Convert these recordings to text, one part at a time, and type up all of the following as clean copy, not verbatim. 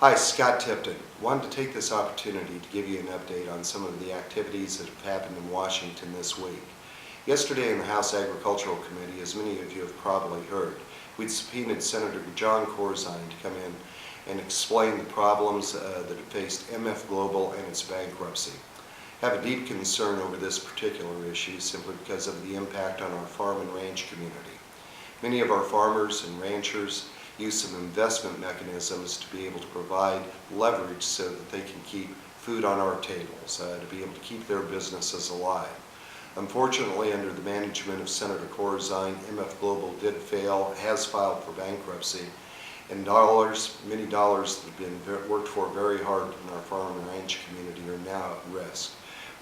Hi, Scott Tipton. Wanted to take this opportunity to give you an update on some of the activities that have happened in Washington this week. Yesterday in the House Agricultural Committee, as many of you have probably heard, we'd subpoenaed Senator John Corzine to come in and explain the problems that have faced MF Global and its bankruptcy. I have a deep concern over this particular issue simply because of the impact on our farm and ranch community. Many of our farmers and ranchers use some investment mechanisms to be able to provide leverage so that they can keep food on our tables, to be able to keep their businesses alive. Unfortunately, under the management of Senator Corzine, MF Global did fail, has filed for bankruptcy, and many dollars that have been worked for very hard in our farm and ranch community are now at risk.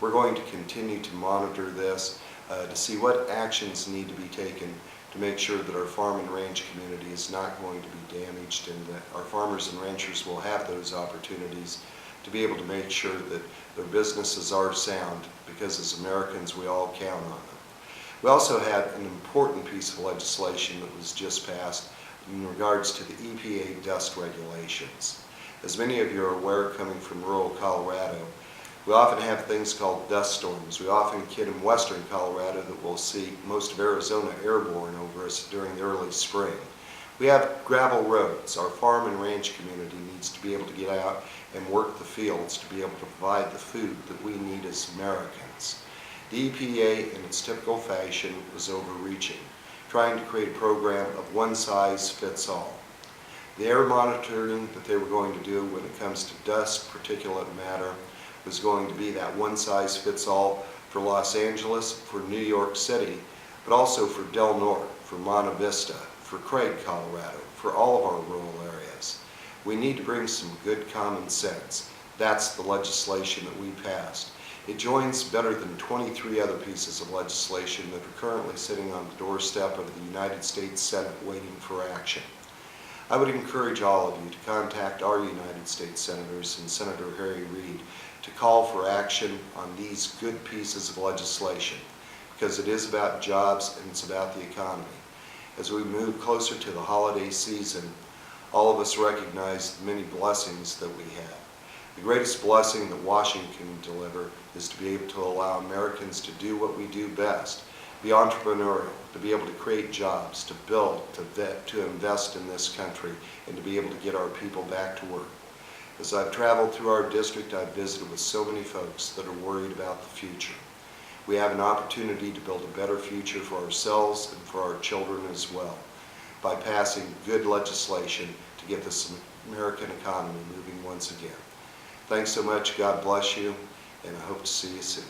We're going to continue to monitor this to see what actions need to be taken to make sure that our farm and ranch community is not going to be damaged, and that our farmers and ranchers will have those opportunities to be able to make sure that their businesses are sound, because as Americans we all count on them. We also had an important piece of legislation that was just passed in regards to the EPA dust regulations. As many of you are aware, coming from rural Colorado, we often have things called dust storms. We often get in western Colorado that we'll see most of Arizona airborne over us during the early spring. We have gravel roads. Our farm and ranch community needs to be able to get out and work the fields to be able to provide the food that we need as Americans. The EPA, in its typical fashion, was overreaching, trying to create a program of one size fits all. The air monitoring that they were going to do when it comes to dust, particulate matter, was going to be that one size fits all for Los Angeles, for New York City, but also for Del Norte, for Monte Vista, for Craig, Colorado, for all of our rural areas. We need to bring some good common sense. That's the legislation that we passed. It joins better than 23 other pieces of legislation that are currently sitting on the doorstep of the United States Senate waiting for action. I would encourage all of you to contact our United States Senators and Senator Harry Reid to call for action on these good pieces of legislation, because it is about jobs and it's about the economy. As we move closer to the holiday season, all of us recognize the many blessings that we have. The greatest blessing that Washington can deliver is to be able to allow Americans to do what we do best, be entrepreneurial, to be able to create jobs, to build, to invest in this country, and to be able to get our people back to work. As I've traveled through our district, I've visited with so many folks that are worried about the future. We have an opportunity to build a better future for ourselves and for our children as well, by passing good legislation to get this American economy moving once again. Thanks so much, God bless you, and I hope to see you soon.